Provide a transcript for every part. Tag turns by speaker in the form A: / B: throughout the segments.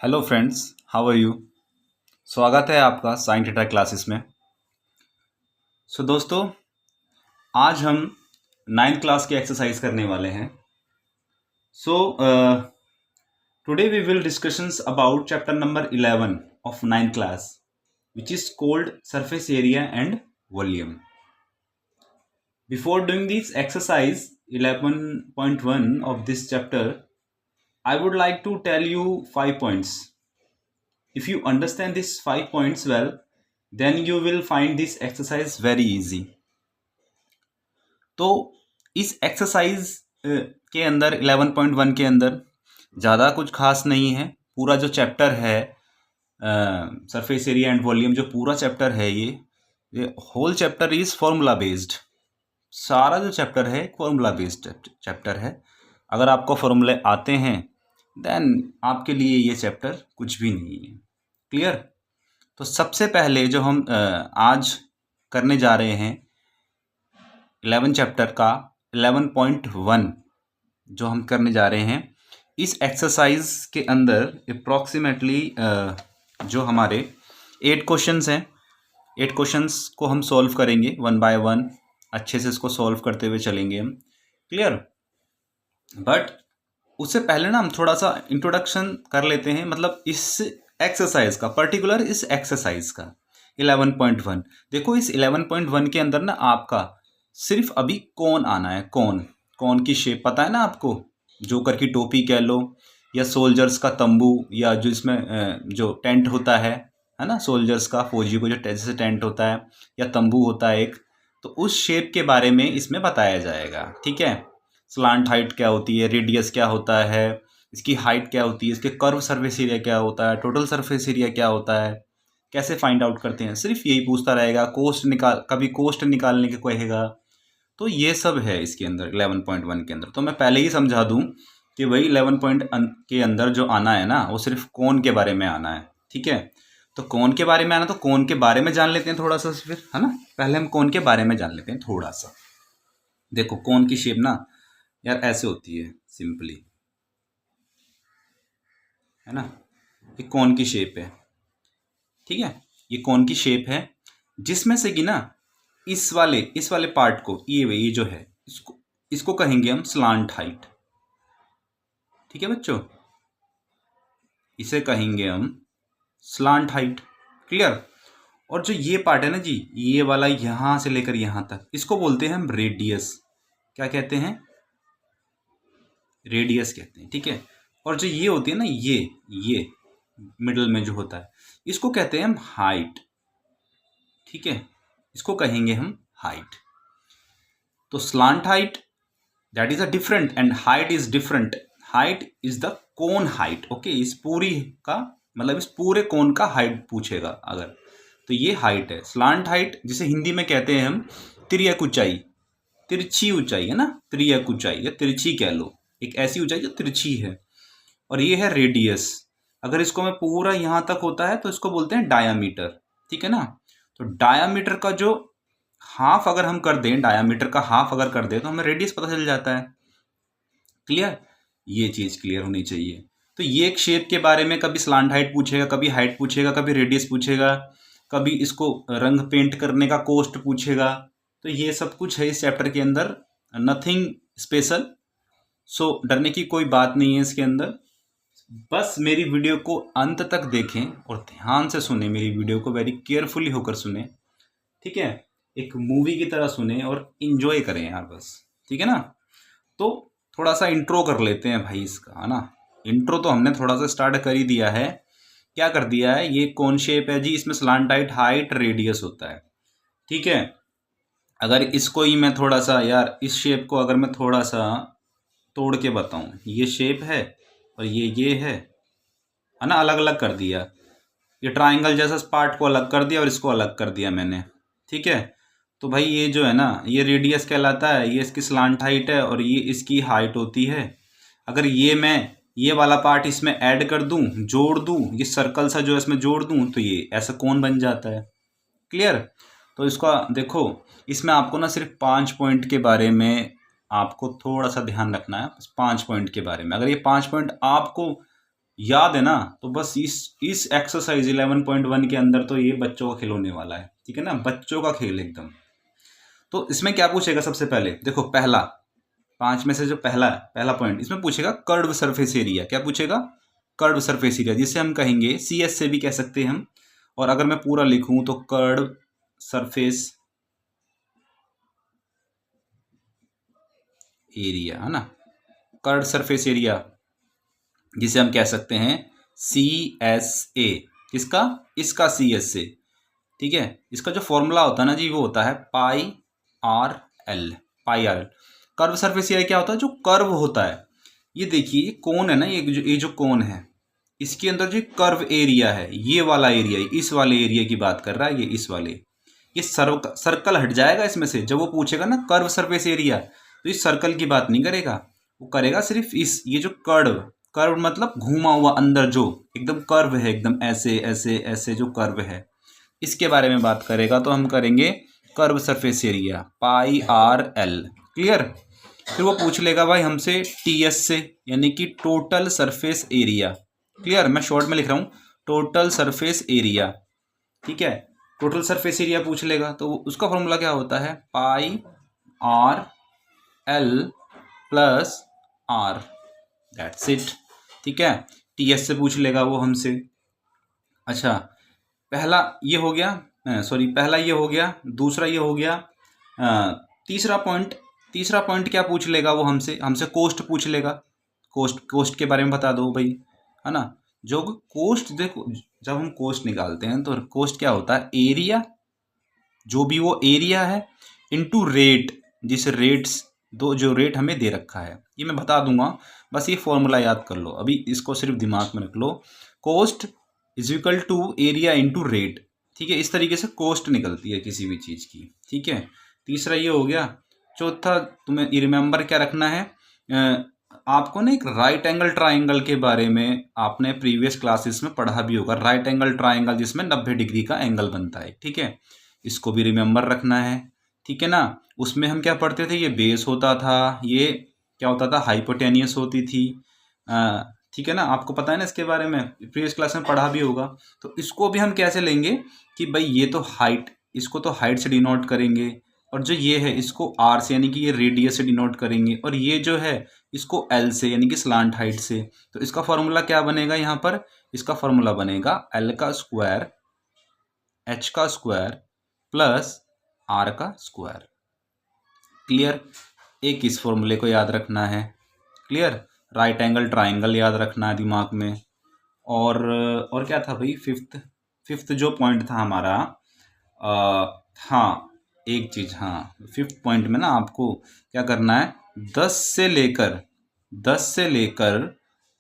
A: Hello friends, how are you. स्वागत है आपका साइन थीटा क्लासेस में। दोस्तों, आज हम नाइन्थ क्लास की एक्सरसाइज करने वाले हैं। Today we will discussions about chapter number 11 of ninth class, which is called surface area and volume. Before doing this exercise 11.1 of this chapter, I would like to tell you 5 points. If you understand these 5 points well, then you will find this exercise very easy. तो इस exercise के अंदर 11.1 के अंदर ज़्यादा कुछ खास नहीं है। पूरा जो चैप्टर है सरफेस एरिया एंड वॉल्यूम, जो पूरा चैप्टर है ये whole chapter is formula based. सारा जो चैप्टर है फॉर्मूला बेस्ड चैप्टर है। अगर आपको फॉर्मूले आते हैं देन आपके लिए ये चैप्टर कुछ भी नहीं है। क्लियर। तो सबसे पहले जो हम आज करने जा रहे हैं 11 चैप्टर का 11.1 जो हम करने जा रहे हैं, इस एक्सरसाइज के अंदर अप्रॉक्सीमेटली जो हमारे 8 क्वेश्चंस हैं, 8 क्वेश्चंस को हम सॉल्व करेंगे वन बाय वन। अच्छे से इसको सॉल्व करते हुए चलेंगे हम। क्लियर। बट उससे पहले ना हम थोड़ा सा इंट्रोडक्शन कर लेते हैं, मतलब इस एक्सरसाइज का, पर्टिकुलर इस एक्सरसाइज का 11.1। देखो, इस 11.1 के अंदर ना आपका सिर्फ अभी कौन आना है। कौन की शेप पता है ना आपको, जोकर की टोपी कह लो, या सोल्जर्स का तंबू, या जो इसमें जो टेंट होता है ना, सोल्जर्स का, फौजी को जो जैसे टेंट होता है या तंबू होता है एक, तो उस शेप के बारे में इसमें बताया जाएगा। ठीक है। स्लांट हाइट क्या होती है, रेडियस क्या होता है, इसकी हाइट क्या होती है, इसके कर्व सरफेस एरिया क्या होता है, टोटल सरफेस एरिया क्या होता है, कैसे फाइंड आउट करते हैं, सिर्फ यही पूछता रहेगा। कभी कोस्ट निकालने के कहेगा। तो ये सब है इसके अंदर 11.1 के अंदर। तो मैं पहले ही समझा दूं कि वही 11 पॉइंट के अंदर जो आना है ना, वो सिर्फ कौन के बारे में आना है। ठीक है। तो कौन के बारे में आना, तो कौन के बारे में जान लेते हैं थोड़ा सा फिर, है ना। पहले हम कौन के बारे में जान लेते हैं थोड़ा सा। देखो, कौन की शेप ना यार ऐसे होती है सिंपली, है ना। ये कौन की शेप है। ठीक है। ये कौन की शेप है जिसमें से कि ना इस वाले पार्ट को, ये जो है, इसको कहेंगे हम स्लांट हाइट। ठीक है बच्चों, इसे कहेंगे हम स्लांट हाइट। क्लियर। और जो ये पार्ट है ना जी, ये वाला यहां से लेकर यहां तक, इसको बोलते हैं हम रेडियस। क्या कहते हैं? रेडियस कहते हैं। ठीक है। और जो ये होती है ना, ये मिडल में जो होता है, इसको कहते हैं हम हाइट। ठीक है। इसको कहेंगे हम हाइट। तो slant height, that is a different, and height is different. Height is the cone height. Okay. इस पूरी का मतलब, इस पूरे कोन का हाइट पूछेगा अगर, तो ये हाइट है। स्लांट हाइट जिसे हिंदी में कहते हैं हम तिर्यक ऊंचाई, तिरछी ऊंचाई, है ना। तिर्यक ऊंचाई या तिरछी कह लो, एक ऐसी ऊंचाई जो तिरछी है। और ये है रेडियस। अगर इसको में पूरा यहां तक होता है तो इसको बोलते हैं डायामीटर। ठीक है ना। तो डायामीटर का जो हाफ अगर हम कर दें, डायामीटर का हाफ अगर कर दें, तो हमें रेडियस पता चल जाता है। क्लियर। ये चीज क्लियर होनी चाहिए। तो ये एक शेप के बारे में कभी स्लांट हाइट पूछेगा, कभी हाइट पूछेगा, कभी रेडियस पूछेगा, कभी इसको रंग पेंट करने का कॉस्ट पूछेगा। तो ये सब कुछ है इस चैप्टर के अंदर, नथिंग स्पेशल। सो डरने की कोई बात नहीं है इसके अंदर। बस मेरी वीडियो को अंत तक देखें और ध्यान से सुने, मेरी वीडियो को वेरी केयरफुली होकर सुने। ठीक है। एक मूवी की तरह सुने और इंजॉय करें यार, बस। ठीक है ना। तो थोड़ा सा इंट्रो कर लेते हैं भाई इसका, है ना। इंट्रो तो हमने थोड़ा सा स्टार्ट कर ही दिया है। क्या कर दिया है? ये कौन शेप है जी? इसमें स्लांट हाइट रेडियस होता है। ठीक है। अगर इसको ही मैं थोड़ा सा, यार इस शेप को अगर मैं थोड़ा सा तोड़ के बताऊं, ये शेप है और ये है ना, अलग अलग कर दिया। ये ट्राइंगल जैसा पार्ट को अलग कर दिया और इसको अलग कर दिया मैंने। ठीक है। तो भाई ये जो है ना, ये रेडियस कहलाता है, ये इसकी स्लांट हाइट है और ये इसकी हाइट होती है। अगर ये वाला पार्ट इसमें ऐड कर दूं, जोड़ दूं, ये सर्कल सा जो है इसमें जोड़ दूं, तो ये ऐसा कौन बन जाता है। क्लियर। तो इसका देखो, इसमें आपको ना सिर्फ 5 पॉइंट के बारे में आपको थोड़ा सा ध्यान रखना है। 5 पॉइंट के बारे में, अगर ये 5 पॉइंट आपको याद है ना, तो बस इस एक्सरसाइज 11.1 के अंदर तो ये बच्चों का खेल होने वाला है, ठीक है ना, बच्चों का खेल एकदम। तो इसमें क्या पूछेगा सबसे पहले, देखो पहला 5 में से जो पहला पॉइंट इसमें पूछेगा कर्व सरफेस एरिया। क्या पूछेगा? कर्व सरफेस एरिया, जिसे हम कहेंगे CS से भी कह सकते हैं हम, और अगर मैं पूरा लिखूं तो कर्व सरफेस एरिया, है ना, कर्व सरफेस एरिया, जिसे हम कह सकते हैं CSA। किसका? इसका CS से, ठीक है। इसका जो फॉर्मूला होता है ना जी, वो होता है πRL। πRL curve surface area क्या होता है? जो कर्व होता है, ये देखिए कोन है ना, ये जो कोन है, इसके अंदर जो कर्व एरिया है, ये वाला एरिया, इस वाले एरिया की बात कर रहा है, ये इस वाले, ये सर्कल हट जाएगा इसमें से। जब वो पूछेगा ना कर्व सरफेस एरिया, तो इस सर्कल की बात नहीं करेगा, वो करेगा सिर्फ ये जो कर्व मतलब घूमा हुआ अंदर जो एकदम कर्व है, एकदम ऐसे ऐसे ऐसे जो कर्व है, इसके बारे में बात करेगा। तो हम करेंगे curve surface area πRL। Clear? फिर वो पूछ लेगा भाई हमसे TS से, यानी कि टोटल सरफेस एरिया। क्लियर? मैं शॉर्ट में लिख रहा हूँ, टोटल सरफेस एरिया, ठीक है। टोटल सरफेस एरिया पूछ लेगा, तो उसका फॉर्मूला क्या होता है? πRL + R, दैट्स इट, ठीक है। TS से पूछ लेगा वो हमसे। अच्छा, पहला ये हो गया, पहला ये हो गया, दूसरा ये हो गया। तीसरा पॉइंट क्या पूछ लेगा वो हमसे कोस्ट पूछ लेगा। कोस्ट के बारे में बता दो भाई, है ना। जो कोस्ट, देखो जब हम कोस्ट निकालते हैं तो कोस्ट क्या होता है? एरिया, जो भी वो एरिया है, इनटू रेट, जिस रेट्स जो रेट हमें दे रखा है, ये मैं बता दूंगा, बस ये फॉर्मूला याद कर लो, अभी इसको सिर्फ दिमाग में रख लो। Cost is equal to area into rate, ठीक है। इस तरीके से कोस्ट निकलती है किसी भी चीज़ की, ठीक है। तीसरा ये हो गया। चौथा तुम्हें रिमेंबर क्या रखना है, आपको ना एक राइट एंगल ट्राइंगल के बारे में आपने प्रीवियस क्लासेस में पढ़ा भी होगा। राइट एंगल ट्राइंगल जिसमें 90 डिग्री का एंगल बनता है, ठीक है, इसको भी रिमेंबर रखना है, ठीक है ना। उसमें हम क्या पढ़ते थे? ये बेस होता था, ये क्या होता था? हाइपोटेनियस होती थी, ठीक है ना। आपको पता है ना इसके बारे में, प्रीवियस क्लास में पढ़ा भी होगा। तो इसको भी हम कैसे लेंगे कि भाई ये तो हाइट, इसको तो हाइट से डिनोट करेंगे, और जो ये है इसको R से, यानी कि ये रेडियस से डिनोट करेंगे, और ये जो है इसको L से, यानी कि स्लांट हाइट से। तो इसका फॉर्मूला क्या बनेगा यहाँ पर? इसका फॉर्मूला बनेगा L का स्क्वायर H का स्क्वायर + R का स्क्वायर। क्लियर? एक इस फॉर्मूले को याद रखना है। क्लियर? राइट एंगल ट्राइंगल याद रखना है दिमाग में। और क्या था भाई? फिफ्थ जो पॉइंट था हमारा, हाँ एक चीज़, हाँ फिफ्थ पॉइंट में ना आपको क्या करना है, 10 से लेकर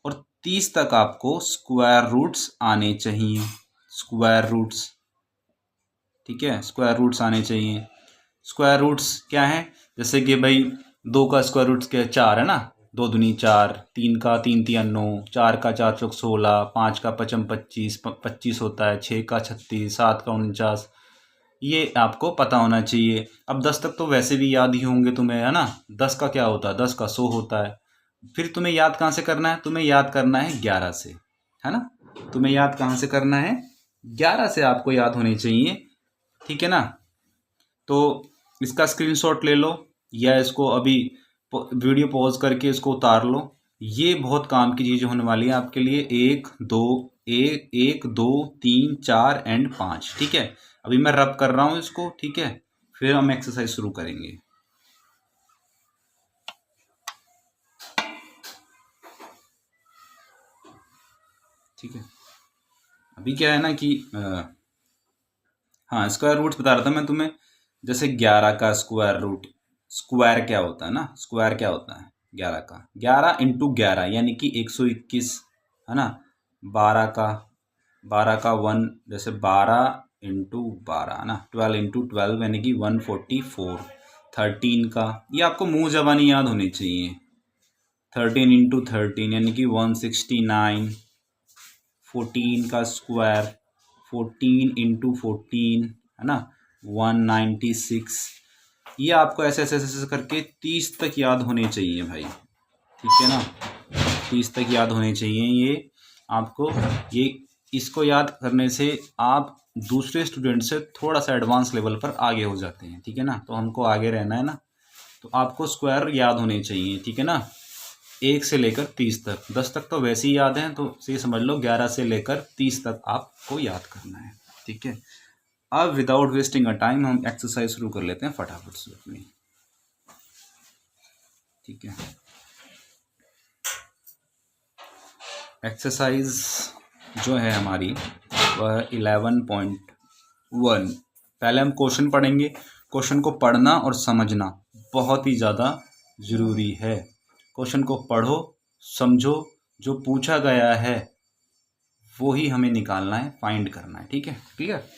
A: और 30 तक आपको स्क्वायर रूट्स आने चाहिए। स्क्वायर रूट्स, ठीक है, स्क्वायर रूट्स आने चाहिए। स्क्वायर रूट्स क्या है? जैसे कि भाई 2 का स्क्वायर रूट्स क्या है? 4 है ना, 2 दूनी 4, 3 का 3 तिया 9, 4 का 4 चौक 16, 5 का 5 25, 25 होता है, 6 का 36, 7 का 49, ये आपको पता होना चाहिए। अब 10 तक तो वैसे भी याद ही होंगे तुम्हें, है ना। 10 का क्या होता है? 10 का 100 होता है। फिर तुम्हें याद कहाँ से करना है? तुम्हें याद करना है 11 से, है ना। तुम्हें याद कहाँ से करना है? 11 से आपको याद होनी चाहिए, ठीक है ना। तो इसका स्क्रीनशॉट ले लो, या इसको अभी वीडियो पॉज करके इसको उतार लो। ये बहुत काम की चीज़ होने वाली है आपके लिए। 1 2 1 2 3 4 एंड 5, ठीक है। अभी मैं रब कर रहा हूँ इसको, ठीक है, फिर हम एक्सरसाइज शुरू करेंगे। ठीक है, अभी क्या है ना कि हाँ स्क्वायर रूट्स बता रहा था मैं तुम्हें। जैसे 11 का स्क्वायर रूट, स्क्वायर क्या होता है ना, स्क्वायर क्या होता है 11 का? 11 इंटू 11 यानी कि 121, है ना। 12 का 1, जैसे 12 इंटू 12, है ना। 12 इंटू 12 यानी कि 144। 13 का, ये आपको मुंह जबानी याद होनी चाहिए। 13 इंटू 13 यानी कि 169। 14 का स्क्वायर, 14 इंटू 14, है ना, 196। ये आपको ऐसे ऐसे ऐसे करके 30 तक याद होने चाहिए भाई, ठीक है ना। 30 तक याद होने चाहिए ये। आपको ये इसको याद करने से आप दूसरे स्टूडेंट से थोड़ा सा एडवांस लेवल पर आगे हो जाते हैं, ठीक है ना। तो हमको आगे रहना है ना, तो आपको स्क्वायर याद होने चाहिए, ठीक है ना। 1 से लेकर 30 तक, 10 तक तो वैसे ही याद है, तो ये समझ लो 11 से लेकर 30 तक आपको याद करना है, ठीक है। अब विदाउट वेस्टिंग अ टाइम हम एक्सरसाइज शुरू कर लेते हैं फटाफट से अपनी, ठीक है। एक्सरसाइज जो है हमारी वह 11.1। पहले हम क्वेश्चन पढ़ेंगे। क्वेश्चन को पढ़ना और समझना बहुत ही ज़्यादा ज़रूरी है। क्वेश्चन को पढ़ो, समझो, जो पूछा गया है वो ही हमें निकालना है, फाइंड करना है, ठीक है। क्लियर।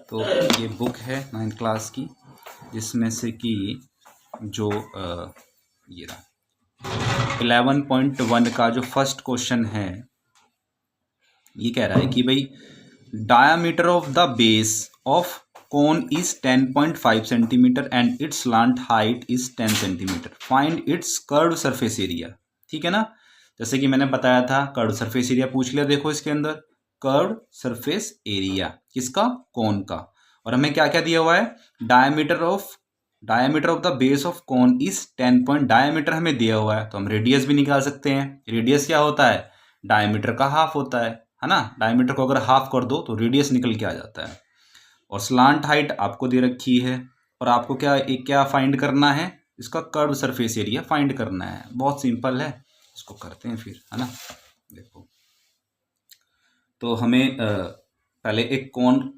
A: तो ये बुक है 9th क्लास की, जिसमें से कि जो ये रहा 11.1 का जो फर्स्ट क्वेश्चन है, ये कह रहा है कि भाई diameter of the base of cone is 10.5 centimetre and it's slant height is 10 centimetre, find its curve surface area, ठीक है ना। जैसे कि मैंने बताया था कर्व सरफेस एरिया पूछ लिया, देखो इसके अंदर कर्व सरफेस एरिया किसका, कोन का। और हमें क्या क्या दिया हुआ है, diameter of the base of cone is 10 point, diameter हमें दिया हुआ है, तो हम रेडियस भी निकाल सकते हैं। रेडियस क्या होता है, डायामीटर का हाफ होता है ना। डायमीटर को अगर हाफ कर दो तो रेडियस निकल के आ जाता है। और स्लांट हाइट आपको दे रखी है, और आपको क्या फाइंड करना है, इसका कर्व सरफेस एरिया फाइंड करना है। बहुत सिंपल है, इसको करते हैं फिर, है ना। देखो, तो हमें पहले एक कोन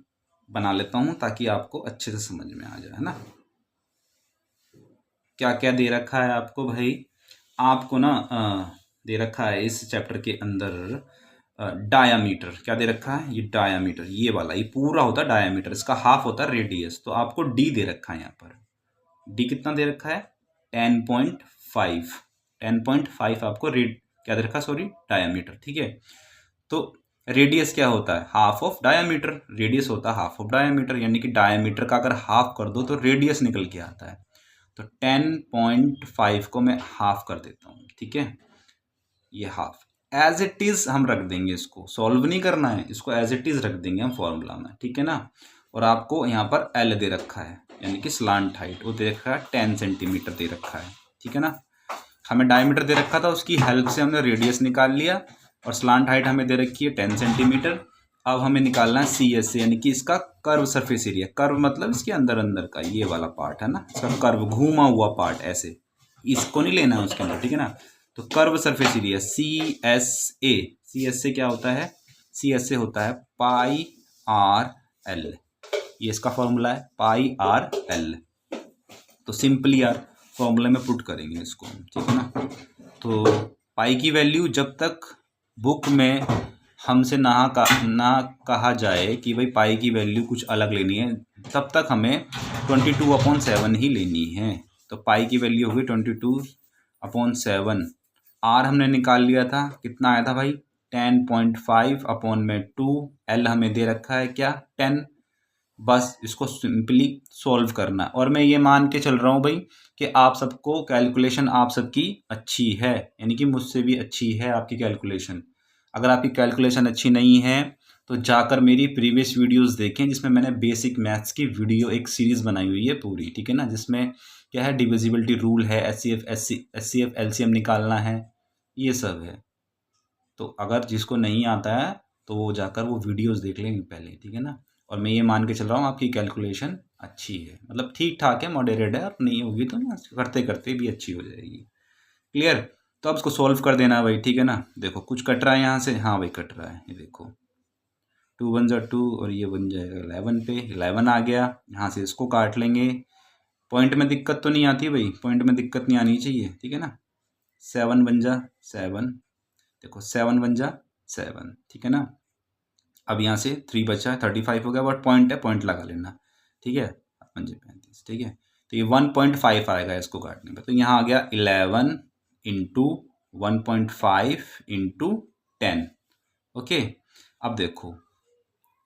A: बना लेता हूं ताकि आपको अच्छे से समझ में आ जाए, है ना। क्या क्या दे रखा है आपको भाई, आपको ना दे रखा है इस चैप्टर के अंदर डायामीटर। क्या दे रखा है, ये डायामीटर, ये वाला, ये पूरा होता है डायामीटर, इसका हाफ होता है रेडियस। तो आपको डी दे रखा है यहाँ पर, डी कितना दे रखा है 10.5, 10.5 आपको क्या दे रखा, सॉरी, डायामीटर, ठीक है। तो रेडियस क्या होता है, हाफ ऑफ डायामीटर, रेडियस होता है हाफ ऑफ डायामीटर, यानी कि डायामीटर का अगर हाफ कर दो तो रेडियस निकल के आता है। तो 10.5 को मैं हाफ कर देता हूँ, ठीक है, ये हाफ एज इट इज हम रख देंगे, इसको सॉल्व नहीं करना है, इसको एज इट इज रख देंगे हम फॉर्मूला में, ठीक है ना। और आपको यहाँ पर एल दे रखा है, यानी कि स्लांट हाइट, वो दे रखा है 10 सेंटीमीटर दे रखा है, ठीक है ना। हमें डायमीटर दे रखा था, उसकी हेल्प से हमने रेडियस निकाल लिया, और स्लांट हाइट हमें दे रखी है 10 सेंटीमीटर। अब हमें निकालना है सी एस से, यानी कि इसका कर्व सरफेस एरिया। कर्व मतलब इसके अंदर अंदर का ये वाला पार्ट है ना, इसका कर्व घूमा हुआ पार्ट, ऐसे इसको नहीं लेना है उसके अंदर, ठीक है ना। तो curve surface area C S से क्या होता है, सी एस से होता है पाई आर एल, ये इसका फॉर्मूला है पाई आर एल। तो सिंपली यार फॉर्मूले में पुट करेंगे इसको, ठीक है ना। तो पाई की वैल्यू जब तक बुक में हमसे ना कहा जाए कि भाई पाई की वैल्यू कुछ अलग लेनी है, तब तक हमें 22/7 ही लेनी है। तो पाई की वैल्यू होगी 22/7। आर हमने निकाल लिया था, कितना आया था भाई 10.5/2। एल हमें दे रखा है क्या 10। बस इसको सिंपली सॉल्व करना। और मैं ये मान के चल रहा हूँ भाई कि आप सबको कैलकुलेशन आप सबकी अच्छी है, यानी कि मुझसे भी अच्छी है आपकी कैलकुलेशन। अगर आपकी कैलकुलेशन अच्छी नहीं है तो जाकर मेरी प्रीवियस वीडियोस देखें, जिसमें मैंने बेसिक मैथ्स की वीडियो एक सीरीज़ बनाई हुई है पूरी, ठीक है ना। जिसमें क्या है, डिविजिबिलिटी रूल है, एचसीएफ एलसीएम निकालना है, ये सब है। तो अगर जिसको नहीं आता है तो वो जाकर वो वीडियोस देख लेंगे पहले, ठीक है ना। और मैं ये मान के चल रहा हूँ आपकी कैलकुलेशन अच्छी है, मतलब ठीक ठाक है, मॉडरेट है। और नहीं होगी तो ना करते करते भी अच्छी हो जाएगी। क्लियर। तो अब इसको सॉल्व कर देना भाई, ठीक है ना। देखो कुछ कट रहा है यहाँ से, हाँ भाई कट रहा है, ये देखो 2 1 जा 2 और ये बन जाएगा 11 पे, 11 आ गया। यहाँ से इसको काट लेंगे। पॉइंट में दिक्कत तो नहीं आती भाई, पॉइंट में दिक्कत नहीं आनी चाहिए, ठीक है ना। 7 बन जा 7, देखो 7 बन जा 7, ठीक है ना। अब यहाँ से 3 बचा, 35 हो गया, बट पॉइंट है, पॉइंट लगा लेना, ठीक है। 35, ठीक है। तो ये 1.5 आएगा इसको काटने पे, तो यहाँ आ गया 11 इंटू 1.5 इंटू 10। ओके। अब देखो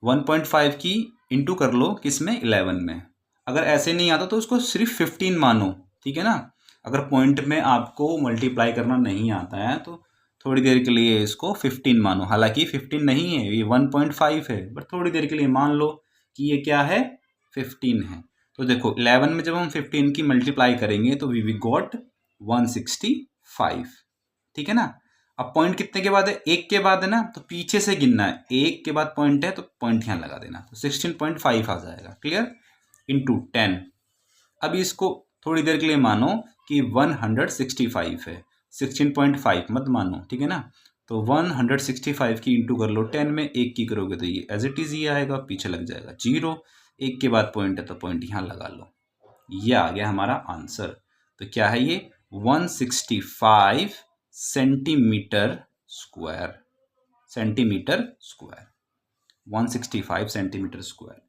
A: 1.5 की इंटू कर लो किस में, 11 में। अगर ऐसे नहीं आता तो उसको सिर्फ 15 मानो, ठीक है ना। अगर पॉइंट में आपको मल्टीप्लाई करना नहीं आता है तो थोड़ी देर के लिए इसको 15 मानो, हालांकि 15 नहीं है, ये 1.5 है, बट थोड़ी देर के लिए मान लो कि ये क्या है, 15 है। तो देखो 11 में जब हम 15 की मल्टीप्लाई करेंगे तो वी गॉट 165, ठीक है ना। अब पॉइंट कितने के बाद है, एक के बाद है ना, तो पीछे से गिनना है, एक के बाद पॉइंट है तो पॉइंट यहाँ लगा देना, तो 16.5 आ जाएगा, क्लियर, इंटू 10। अभी इसको थोड़ी देर के लिए मानो कि 165 है, 16.5 मत मानो, ठीक है ना। तो 165 की इंटू कर लो 10 में, एक की करोगे तो ये एज इट इज ही आएगा, पीछे लग जाएगा 0, एक के बाद पॉइंट है तो पॉइंट यहाँ लगा लो, ये आ गया हमारा आंसर। तो क्या है ये, 165 centimetre square, centimetre square, 165 centimetre square.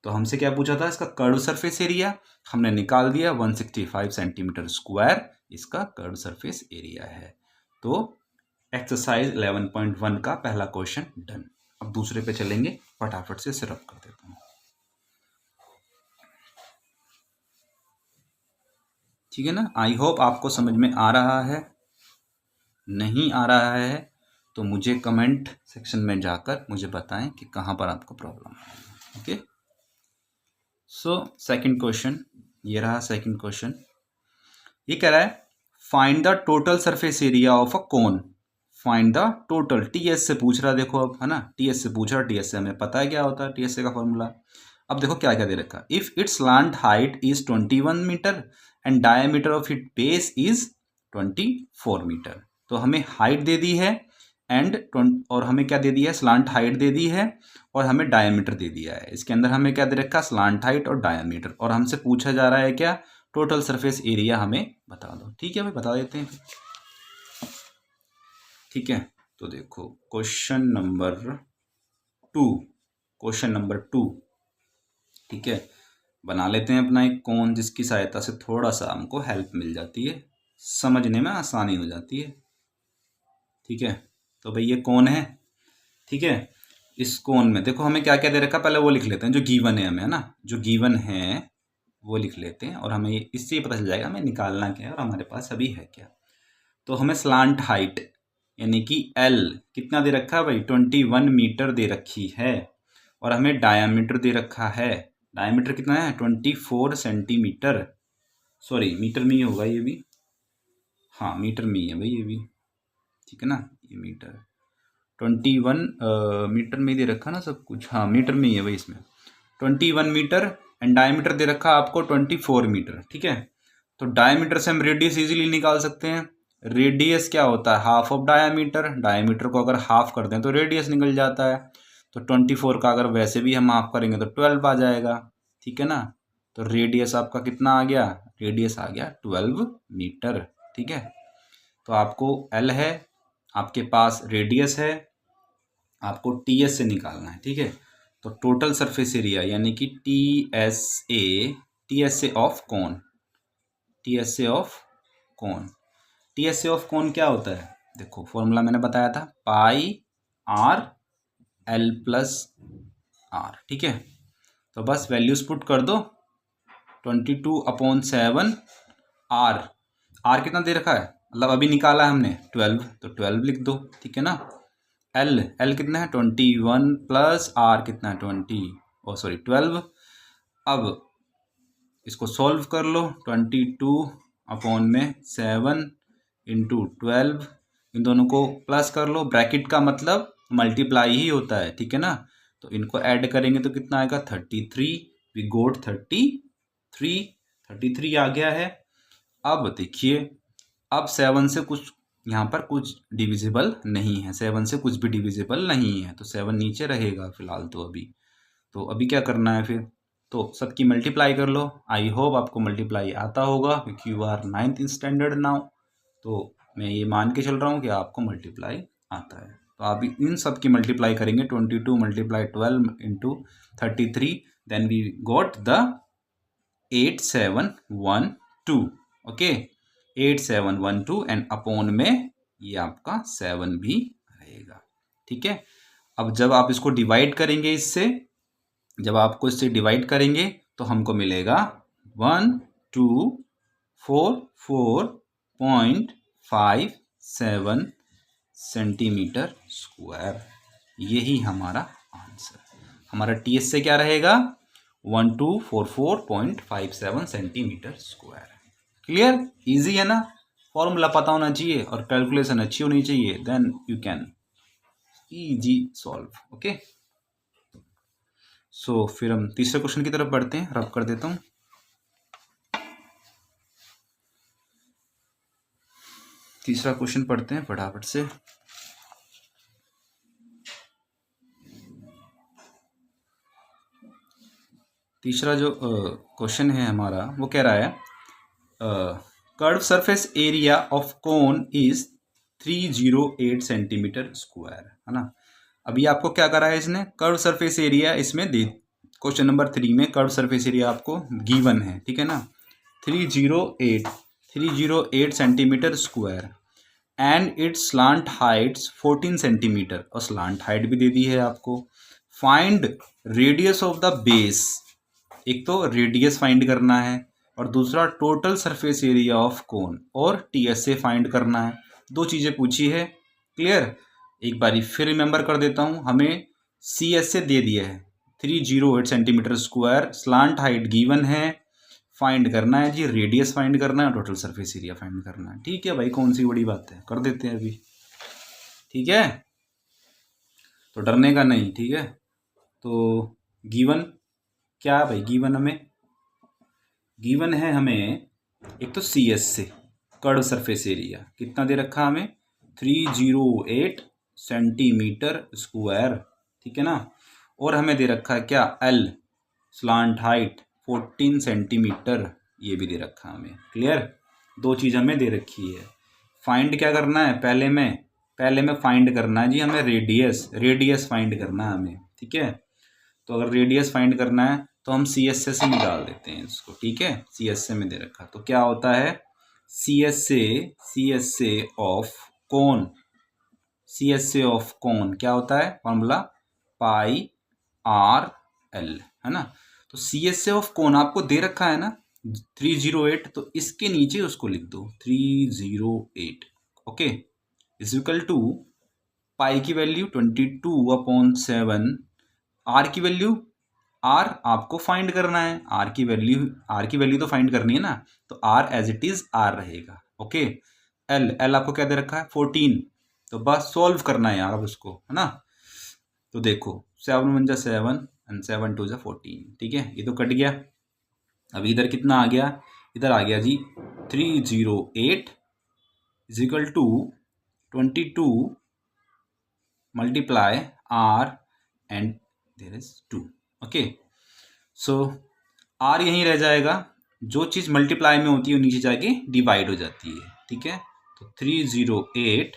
A: तो हमसे क्या पूछा था, इसका कर्व सरफेस एरिया, हमने निकाल दिया 165 सेंटीमीटर स्क्वायर इसका कर्व सरफेस एरिया है। तो एक्सरसाइज 11.1 का पहला क्वेश्चन डन। अब दूसरे पे चलेंगे, फटाफट से सिर्फ कर देता हूँ, ठीक है ना। आई होप आपको समझ में आ रहा है, नहीं आ रहा है तो मुझे कमेंट सेक्शन में जाकर मुझे बताएं कि कहाँ पर आपको प्रॉब्लम है, ओके। सो सेकंड क्वेश्चन, ये रहा सेकंड क्वेश्चन। ये कह रहा है find the total surface area of a cone, find the total, TS से पूछ रहा है, देखो अब है ना, टीएस से पूछ रहा है, टीएस से हमें पता है क्या होता है टीएस का फॉर्मूला। अब देखो क्या क्या दे रखा, if its slant height is 21 metre and diameter of it base is 24 metre. तो हमें हाइट दे दी है एंड और हमें क्या दे दिया है, स्लांट हाइट दे दी है और हमें डायमीटर दे दिया है। इसके अंदर हमें क्या दे रखा, स्लांट हाइट और डायमीटर, और हमसे पूछा जा रहा है क्या, टोटल सरफेस एरिया हमें बता दो। ठीक है भाई, बता देते हैं, ठीक है। तो देखो क्वेश्चन नंबर 2, क्वेश्चन नंबर 2, ठीक है। बना लेते हैं अपना एक कोन, जिसकी सहायता से थोड़ा सा हमको हेल्प मिल जाती है, समझने में आसानी हो जाती है, ठीक है। तो भाई ये कोन है, ठीक है। इस कोन में देखो हमें क्या क्या दे रखा, पहले वो लिख लेते हैं जो गिवन है हमें, है ना, जो गिवन है वो लिख लेते हैं और हमें इससे पता चल जाएगा हमें निकालना क्या है और हमारे पास अभी है क्या। तो हमें स्लांट हाइट यानी कि एल कितना दे रखा है भाई, 21 मीटर दे रखी है, और हमें डायामीटर दे रखा है, डायामीटर कितना है 24 सेंटीमीटर, सॉरी मीटर में ही होगा ये भी, हाँ मीटर में ही है भाई ये भी, ठीक है ना, ये मीटर 21 मीटर में दे रखा ना सब कुछ, हाँ मीटर में ही है भाई, इसमें 21 मीटर एंड डायमीटर दे रखा आपको 24 मीटर, ठीक है। तो डायमीटर से हम रेडियस इजीली निकाल सकते हैं, रेडियस क्या होता है, हाफ ऑफ डायमीटर, डायमीटर को अगर हाफ कर दें तो रेडियस निकल जाता है, तो 24 का अगर वैसे भी हम हाफ करेंगे तो 12 आ जाएगा, ठीक है ना। तो रेडियस आपका कितना आ गया, रेडियस आ गया 12 मीटर, ठीक है। तो आपको एल है, आपके पास रेडियस है, आपको टी एस से निकालना है, ठीक है। तो टोटल सरफेस एरिया यानी कि T S A of cone, T S A of cone, T S A of cone क्या होता है, देखो फॉर्मूला मैंने बताया था, पाई आर एल प्लस आर, ठीक है। तो बस वैल्यूज पुट कर दो, 22/7 आर, आर कितना दे रखा है, मतलब अभी निकाला है हमने 12, तो 12 लिख दो, ठीक है ना। एल, एल कितना है 21 प्लस आर कितना है 12। अब इसको सॉल्व कर लो, 22/7 इंटू 12, इन दोनों को प्लस कर लो, ब्रैकेट का मतलब मल्टीप्लाई ही होता है, ठीक है ना। तो इनको ऐड करेंगे तो कितना आएगा 33, वी गोट 33 आ गया है। अब देखिए, अब 7 से कुछ यहाँ पर कुछ डिविजिबल नहीं है, 7 से कुछ भी डिविजिबल नहीं है, तो 7 नीचे रहेगा फिलहाल तो अभी। तो अभी क्या करना है फिर, तो सबकी मल्टीप्लाई कर लो, आई होप आपको मल्टीप्लाई आता होगा क्योंकि you are 9th standard now, तो मैं ये मान के चल रहा हूँ कि आपको मल्टीप्लाई आता है। तो आप इन सब की मल्टीप्लाई करेंगे, 22 × 12 into 33, then we got the 8712, okay, 8712 and upon में ये आपका 7 भी रहेगा, ठीक है। अब जब आप इसको डिवाइड करेंगे इससे, जब आपको इससे डिवाइड करेंगे तो हमको मिलेगा 1244.57 सेंटीमीटर स्क्वायर। यही हमारा आंसर। हमारा टीएस से क्या रहेगा 1244.57 सेंटीमीटर स्क्वायर। क्लियर, इजी है ना। फॉर्मूला पता होना चाहिए और कैलकुलेशन अच्छी होनी चाहिए, then you can easy solve. Okay, so फिर हम तीसरे क्वेश्चन की तरफ बढ़ते हैं। रब कर देता हूं। तीसरा क्वेश्चन पढ़ते हैं फटाफट से। तीसरा जो क्वेश्चन है हमारा वो कह रहा है curve surface area of cone is 308 centimetre square, है ना। अभी आपको क्या करा है इसने, कर्व सरफेस एरिया इसमें दे, क्वेश्चन नंबर 3 में कर्व सरफेस एरिया आपको गिवन है, ठीक है ना। 308 centimetre square and it's slant Heights 14 centimetre, और स्लांट हाइट भी दे दी है आपको। Find radius of the base, एक तो रेडियस फाइंड करना है और दूसरा total surface area of cone और टीएसए फाइंड करना है। दो चीज़ें पूछी है। क्लियर, एक बारी फिर रिमेंबर कर देता हूँ। हमें सीएसए दे दिया है 308 centimetre square, slant height given है, फाइंड करना है जी, रेडियस फाइंड करना है, टोटल सरफेस एरिया फाइंड करना है। ठीक है भाई, कौन सी बड़ी बात है, कर देते हैं अभी। ठीक है, तो डरने का नहीं, ठीक है। तो गिवन क्या है भाई, गिवन है हमें एक तो सी एस से कर्व सरफेस एरिया कितना दे रखा हमें 308 सेंटीमीटर स्क्वायर, ठीक है ना। और हमें दे रखा है क्या एल, स्लांट हाइट 14 सेंटीमीटर, ये भी दे रखा हमें। क्लियर, दो चीज़ हमें दे रखी है। फाइंड क्या करना है, पहले में फाइंड करना है जी हमें रेडियस फाइंड करना है हमें, ठीक है। तो अगर रेडियस फाइंड करना है तो हम सी एस से निकाल देते हैं इसको, ठीक है। सी एस से में दे रखा, तो क्या होता है सी एस से ऑफ कोन, सी एस से ऑफ कोन क्या होता है फॉर्मूला पाई आर एल, है ना। तो सी एस से ऑफ कोन आपको दे रखा है ना 308, तो इसके नीचे उसको लिख दो 308, ओके, इज इक्वल टू पाई की वैल्यू 22/7, आर की वैल्यू, आर आपको फाइंड करना है, आर की वैल्यू तो फाइंड करनी है ना, तो R as it is R रहेगा, ओके। एल आपको क्या दे रखा है 14, तो बस सॉल्व करना है यार अब उसको, है ना। तो देखो 7 1 7 एंड 7 2 14, ठीक है, ये तो कट गया। अभी इधर कितना आ गया, इधर आ गया जी 308 is equal to 22 multiply R and there is 2, okay. So R यहीं रह जाएगा, जो चीज़ मल्टीप्लाई में होती है वो नीचे जाके डिवाइड हो जाती है, ठीक है। तो 308,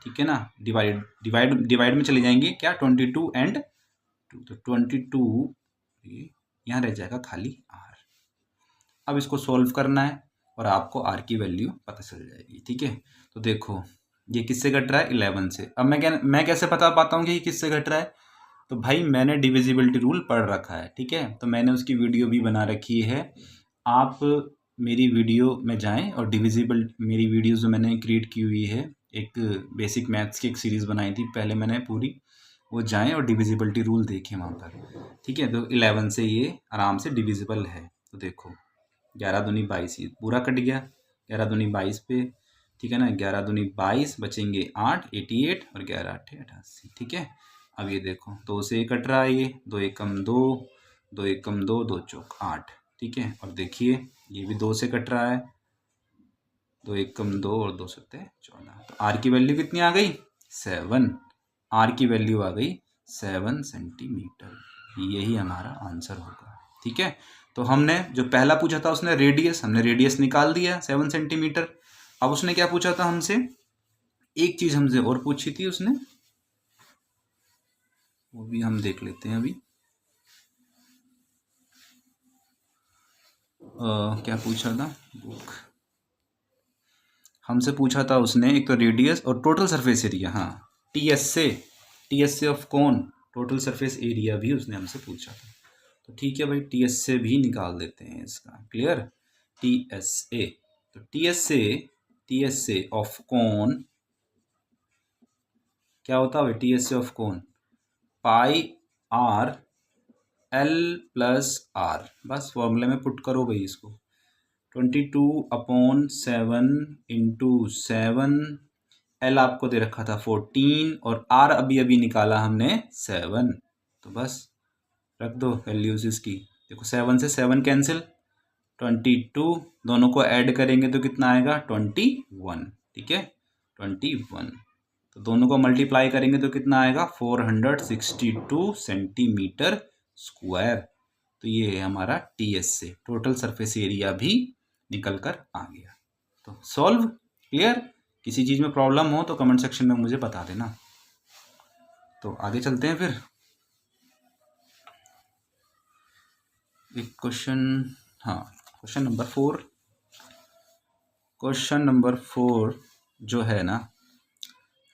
A: ठीक है ना, डिवाइड में चले जाएंगे क्या 22 एंड 2, तो 22 यहाँ रह जाएगा खाली आर। अब इसको सॉल्व करना है और आपको आर की वैल्यू पता चल जाएगी, ठीक है। तो देखो ये किससे घट रहा है 11 से। अब मैं कैसे बता पाता हूँ कि ये किससे घट रहा है, तो भाई मैंने डिविजिबिलिटी रूल पढ़ रखा है, ठीक है, तो मैंने उसकी वीडियो भी बना रखी है। आप मेरी वीडियो में जाएं और मेरी वीडियो जो मैंने क्रिएट की हुई है, एक बेसिक मैथ्स की एक सीरीज़ बनाई थी पहले मैंने पूरी, वो जाएं और डिविजिबिलिटी रूल देखें वहाँ पर, ठीक है। तो 11 से ये आराम से डिविजिबल है। तो देखो 11 दूनी 22, ये पूरा कट गया 11 दूनी 22 पे, ठीक है ना। 11 दूनी 22, बचेंगे 8 88 और 11 8 88, ठीक है। अब ये देखो 2 से कट रहा है, ये 2 एकम 2, 2 एकम 2, 2 चौक 8, ठीक है। और देखिए ये भी 2 से कट रहा है, 2 एकम 2 और 2 सत्ते 14, तो आर की वैल्यू कितनी आ गई 7, आर की वैल्यू आ गई 7 सेंटीमीटर। यही हमारा आंसर होगा, ठीक है। तो हमने जो पहला पूछा था उसने रेडियस, हमने रेडियस निकाल दिया 7 सेंटीमीटर। अब उसने क्या पूछा था हमसे, एक चीज हमसे और पूछी थी उसने, वो भी हम देख लेते हैं अभी। क्या पूछा था, बुक हमसे पूछा था उसने, एक तो रेडियस और टोटल सरफेस एरिया, हाँ टीएस से of cone total surface area भी उसने हमसे पूछा था। तो ठीक है भाई, टीएस से भी निकाल देते हैं इसका। क्लियर, टीएस ए, तो टीएस से ऑफ कोन क्या होता है T S of cone? Pi R L plus R, बस फॉर्मूले में पुट करो भाई इसको। 22/7 इंटू 7, एल आपको दे रखा था 14 और आर अभी अभी निकाला हमने 7, तो बस रख दो वैल्यूज इसकी। देखो 7 से 7 कैंसिल, 22, दोनों को ऐड करेंगे तो कितना आएगा 21, ठीक है 21, तो दोनों को मल्टीप्लाई करेंगे तो कितना आएगा 462 सेंटीमीटर स्क्वायर। तो ये है हमारा टीएस से टोटल सरफेस एरिया भी निकल कर आ गया। तो सॉल्व, क्लियर? किसी चीज़ में प्रॉब्लम हो तो कमेंट सेक्शन में मुझे बता देना। तो आगे चलते हैं फिर एक क्वेश्चन, हाँ क्वेश्चन नंबर 4। क्वेश्चन नंबर 4 जो है ना,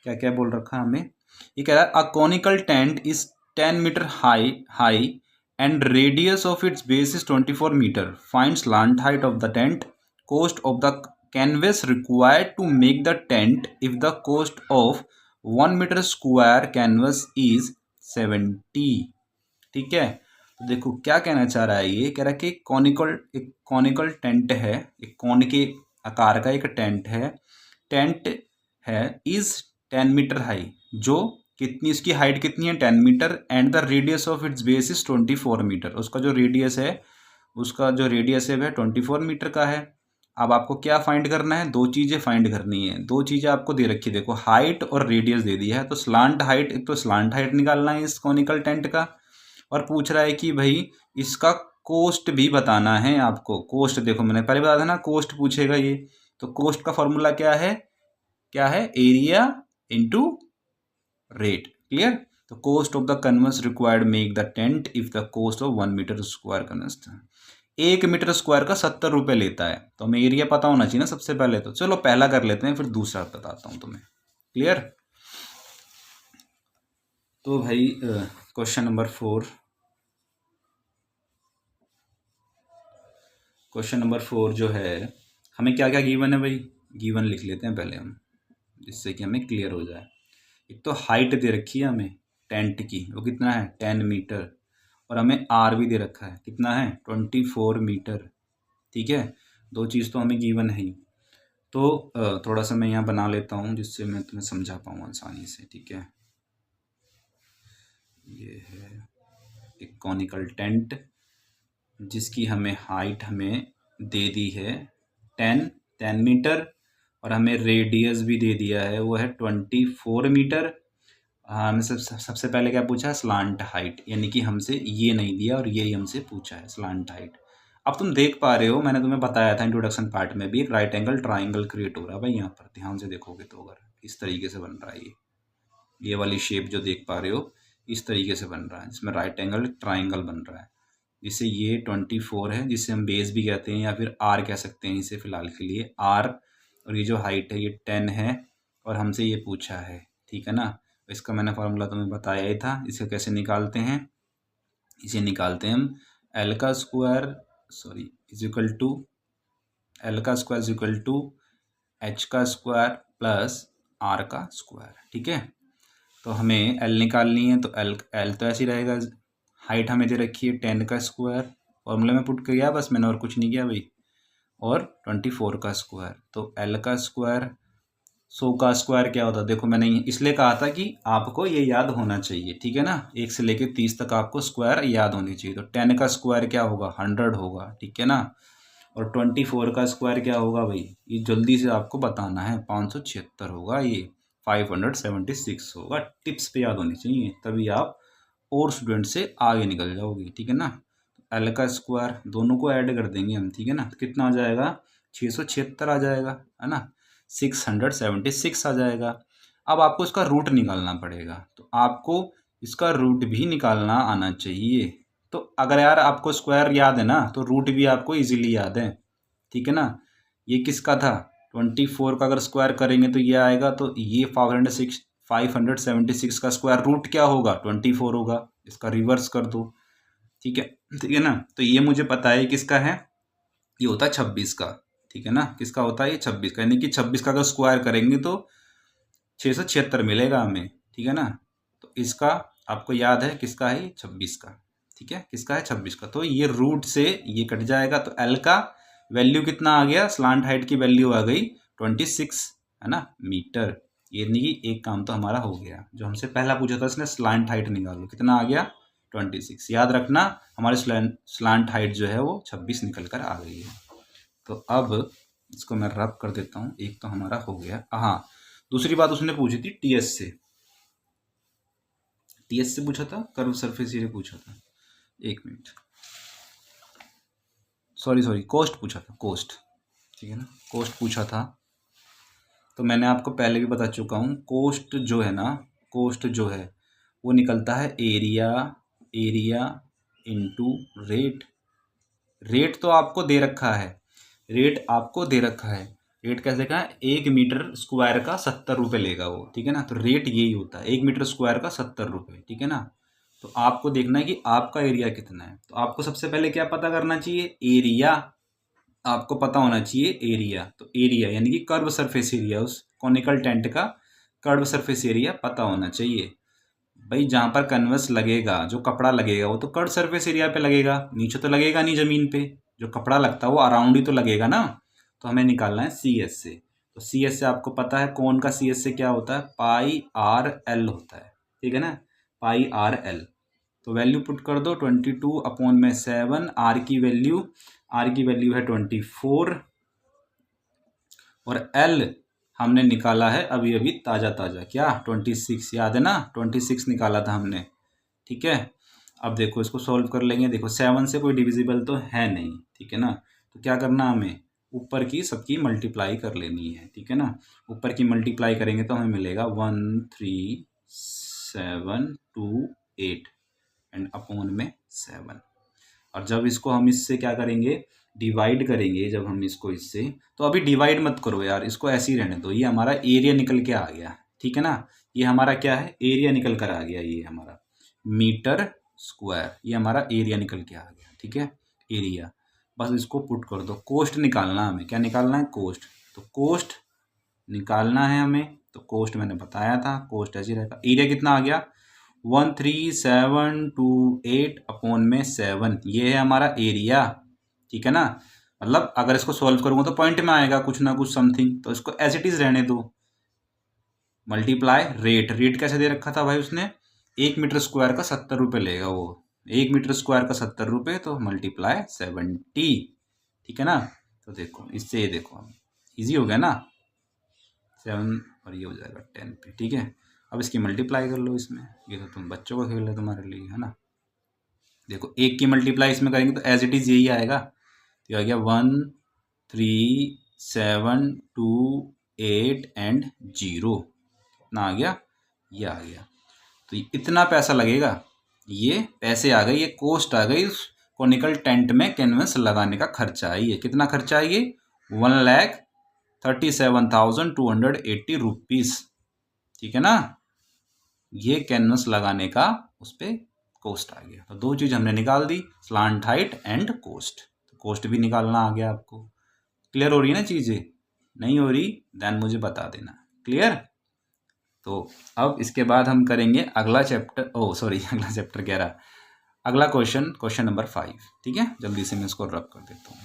A: क्या क्या बोल रखा है हमें, ये कह रहा है a conical tent is 10 metre high and radius of its base is 24 meter. Find slant height of the tent, cost of the canvas required to make the tent if the cost of 1 meter square canvas is 70. ठीक है, तो देखो क्या कहना चाह रहा है, ये कह रहा है कि एक कॉनिकल टेंट है, एक कॉन के आकार का एक टेंट है इज 10 मीटर हाई, जो कितनी, इसकी हाइट कितनी है 10 metre, and the radius of its base is 24 metre, उसका जो रेडियस है वह 24 मीटर का है। अब आपको क्या फाइंड करना है, दो चीज़ें फाइंड करनी है, दो चीज़ें आपको दे रखी है, देखो हाइट और रेडियस दे दिया है, तो स्लांट हाइट, एक तो स्लांट हाइट निकालना है इस कॉनिकल टेंट का, और पूछ रहा है कि भाई इसका कोस्ट भी बताना है आपको। कोस्ट देखो मैंने पहले बताया था ना, कोस्ट पूछेगा ये, तो कोस्ट का फॉर्मूला क्या है एरिया इंटू रेट, क्लियर? तो cost of the canvas required make the tent if the cost of 1 metre square canvas, 1 metre square का 70 रुपये लेता है, तो हमें एरिया पता होना चाहिए ना सबसे पहले। तो चलो पहला कर लेते हैं, फिर दूसरा बताता हूँ तुम्हें, क्लियर? तो भाई क्वेश्चन नंबर 4, क्वेश्चन नंबर 4 जो है, हमें क्या क्या गिवन है भाई, गिवन लिख लेते हैं पहले हम, जिससे कि हमें क्लियर हो जाए। एक तो हाइट दे रखी है हमें टेंट की, वो कितना है 10 मीटर, और हमें आर भी दे रखा है, कितना है 24 मीटर, ठीक है, दो चीज़ तो हमें गिवन है ही। तो थोड़ा सा मैं यहाँ बना लेता हूँ जिससे मैं तुम्हें समझा पाऊँ आसानी से, ठीक है। ये है एक कॉनिकल टेंट जिसकी हमें हाइट हमें दे दी है 10 मीटर, और हमें रेडियस भी दे दिया है वो है 24 मीटर। हमें सबसे पहले क्या पूछा है, स्लांट हाइट, यानी कि हमसे ये नहीं दिया और ये हमसे पूछा है स्लांट हाइट। अब तुम देख पा रहे हो, मैंने तुम्हें बताया था इंट्रोडक्शन पार्ट में भी, एक राइट एंगल ट्राइंगल क्रिएट हो रहा है भाई, यहाँ पर ध्यान से देखोगे तो अगर इस तरीके से बन रहा है, ये वाली शेप जो देख पा रहे हो इस तरीके से बन रहा है, जिसमें राइट एंगल ट्राइंगल बन रहा है, जिससे ये 24 है, जिसे हम बेस भी कहते हैं या फिर आर कह सकते हैं इसे फिलहाल के लिए, आर, और ये जो हाइट है ये 10 है, और हमसे ये पूछा है, ठीक है ना। इसका मैंने फार्मूला तुम्हें बताया ही था, इसे कैसे निकालते हैं, इसे निकालते हैं हम एल का square is equal to H का स्क्वायर प्लस आर का स्क्वायर, ठीक है। तो हमें एल निकालनी है, तो एल तो ऐसे ही रहेगा, हाइट हमें दे रखी है 10 का स्क्वायर, फॉर्मूले में पुट किया बस मैंने, और कुछ नहीं किया भाई, और 24 का स्क्वायर, तो एल का स्क्वायर, 100 का स्क्वायर क्या होता है, देखो मैंने इसलिए कहा था कि आपको ये याद होना चाहिए, ठीक है ना, 1 से लेकर 30 तक आपको स्क्वायर याद होनी चाहिए। तो 10 का स्क्वायर क्या होगा 100 होगा, ठीक है ना, और 24 का स्क्वायर क्या होगा भाई, ये जल्दी से आपको बताना है, 576 होगा, ये 576 होगा। टिप्स पे याद होनी चाहिए, तभी आप और स्टूडेंट से आगे निकल जाओगे, ठीक है ना। एल का स्क्वायर दोनों को ऐड कर देंगे हम, ठीक है ना, तो कितना आ जाएगा 676 आ जाएगा, है ना, 676 आ जाएगा। अब आपको इसका रूट निकालना पड़ेगा, तो आपको इसका रूट भी निकालना आना चाहिए। तो अगर यार आपको स्क्वायर याद है ना, तो रूट भी आपको इजीली याद है, ठीक है ना। ये किसका था 24 का, अगर स्क्वायर करेंगे तो ये आएगा, तो ये 576 का स्क्वायर रूट क्या होगा 24 होगा, इसका रिवर्स कर दो, ठीक है ना। तो ये मुझे पता है किसका है, ये होता है 26 का, ठीक है ना, किसका होता है ये 26 का, यानी कि 26 का अगर स्क्वायर करेंगे तो 676 मिलेगा हमें, ठीक है ना। तो इसका आपको याद है किसका है, 26 का, ठीक है, किसका है, 26 का। तो ये रूट से ये कट जाएगा, तो एल का वैल्यू कितना आ गया, स्लांट हाइट की वैल्यू आ गई 26, है ना, मीटर। ये नहीं कि एक काम तो हमारा हो गया, जो हमसे पहला पूछा था इसने स्लांट हाइट निकालो, कितना आ गया 26। याद रखना हमारे स्लांट हाइट जो है वो 26 निकल कर आ गई है। तो अब इसको मैं रब कर देता हूँ, एक तो हमारा हो गया। हाँ, दूसरी बात उसने पूछी थी टीएस से, टीएस से पूछा था, कर्व सरफेस एरिया पूछा था, एक मिनट, सॉरी कोस्ट पूछा था, कोस्ट, ठीक है ना, कोस्ट पूछा था। तो मैंने आपको पहले भी बता चुका हूँ, कोस्ट जो है ना, कोस्ट जो है वो निकलता है एरिया इनटू रेट। रेट तो आपको दे रखा है, रेट आपको दे रखा है, रेट कैसे का है, 1 मीटर स्क्वायर का 70 रुपये लेगा वो, ठीक है ना। तो रेट यही होता है, 1 मीटर स्क्वायर का 70 रुपये, ठीक है ना। तो आपको देखना है कि आपका एरिया कितना है। तो आपको सबसे पहले क्या पता करना चाहिए, एरिया, आपको पता होना चाहिए एरिया। तो एरिया यानी कि कर्व सरफेस एरिया, उस कॉनिकल टेंट का कर्व सरफेस एरिया पता होना चाहिए। भाई जहाँ पर कन्वस लगेगा, जो कपड़ा लगेगा वो तो कर्व सरफेस एरिया पे लगेगा, नीचे तो लगेगा नहीं ज़मीन पे। जो कपड़ा लगता है वो अराउंड ही तो लगेगा ना। तो हमें निकालना है सी एस से। तो सी एस से आपको पता है कौन का सी एस से क्या होता है, पाई आर एल होता है, ठीक है ना, पाई आर एल। तो वैल्यू पुट कर दो 22/7, आर की वैल्यू है 24, और एल हमने निकाला है अभी अभी ताज़ा ताज़ा, क्या 26, याद है ना, 26 निकाला था हमने, ठीक है। अब देखो इसको सॉल्व कर लेंगे, देखो 7 से कोई डिविजिबल तो है नहीं, ठीक है ना। तो क्या करना, हमें ऊपर की सबकी मल्टीप्लाई कर लेनी है, ठीक है ना। ऊपर की मल्टीप्लाई करेंगे तो हमें मिलेगा 13728 एंड अपॉन में 7। और जब इसको हम इससे क्या करेंगे, डिवाइड करेंगे, जब हम इसको इससे, तो अभी डिवाइड मत करो यार, इसको ऐसे ही रहने दो। ये हमारा एरिया निकल के आ गया, ठीक है ना, ये हमारा क्या है, एरिया निकल कर आ गया, ये हमारा मीटर स्क्वायर, ये हमारा एरिया निकल के आ गया, ठीक है, एरिया। बस इसको पुट कर दो, कोस्ट निकालना हमें, क्या निकालना है, कोस्ट। तो कोस्ट निकालना है हमें, तो कोस्ट मैंने बताया था, कोस्ट ऐसे रहेगा। एरिया कितना आ गया 13728 अपॉन में 7, ये है हमारा एरिया, ठीक है ना। मतलब अगर इसको सॉल्व करूंगा तो पॉइंट में आएगा कुछ ना कुछ समथिंग, तो इसको एज इट इज रहने दो। मल्टीप्लाई रेट, रेट कैसे दे रखा था भाई उसने, 1 मीटर स्क्वायर का 70 रुपये लेगा वो, 1 मीटर स्क्वायर का 70 रुपये, तो मल्टीप्लाई 70, ठीक है ना। तो देखो इससे ये देखो इजी हो गया ना, 7 और ये हो जाएगा 10 पे, ठीक है। अब इसकी मल्टीप्लाई कर लो इसमें, ये तो तुम बच्चों का खेल है तुम्हारे लिए, है ना। देखो 1 की मल्टीप्लाई इसमें करेंगे तो एज इट इज़ यही आएगा, तो आ गया 13728 एंड 0, कितना आ गया, ये आ गया। तो इतना पैसा लगेगा, ये पैसे आ गए, ये कॉस्ट आ गई कॉनिकल टेंट में कैनवस लगाने का खर्चा है। ये कितना खर्चा है, ये 1,37,280 रुपीज़, ठीक है ना। ये कैनवस लगाने का उस पर कॉस्ट आ गया। तो दो चीज़ हमने निकाल दी, स्लांट हाइट एंड कॉस्ट। तो कॉस्ट भी निकालना आ गया आपको। क्लियर हो रही है ना चीज़ें, नहीं हो रही देन मुझे बता देना, क्लियर। तो अब इसके बाद हम करेंगे अगला चैप्टर, अगला चैप्टर कह रहा, अगला क्वेश्चन, क्वेश्चन नंबर 5, ठीक है। जल्दी से मैं इसको रब कर देता हूँ।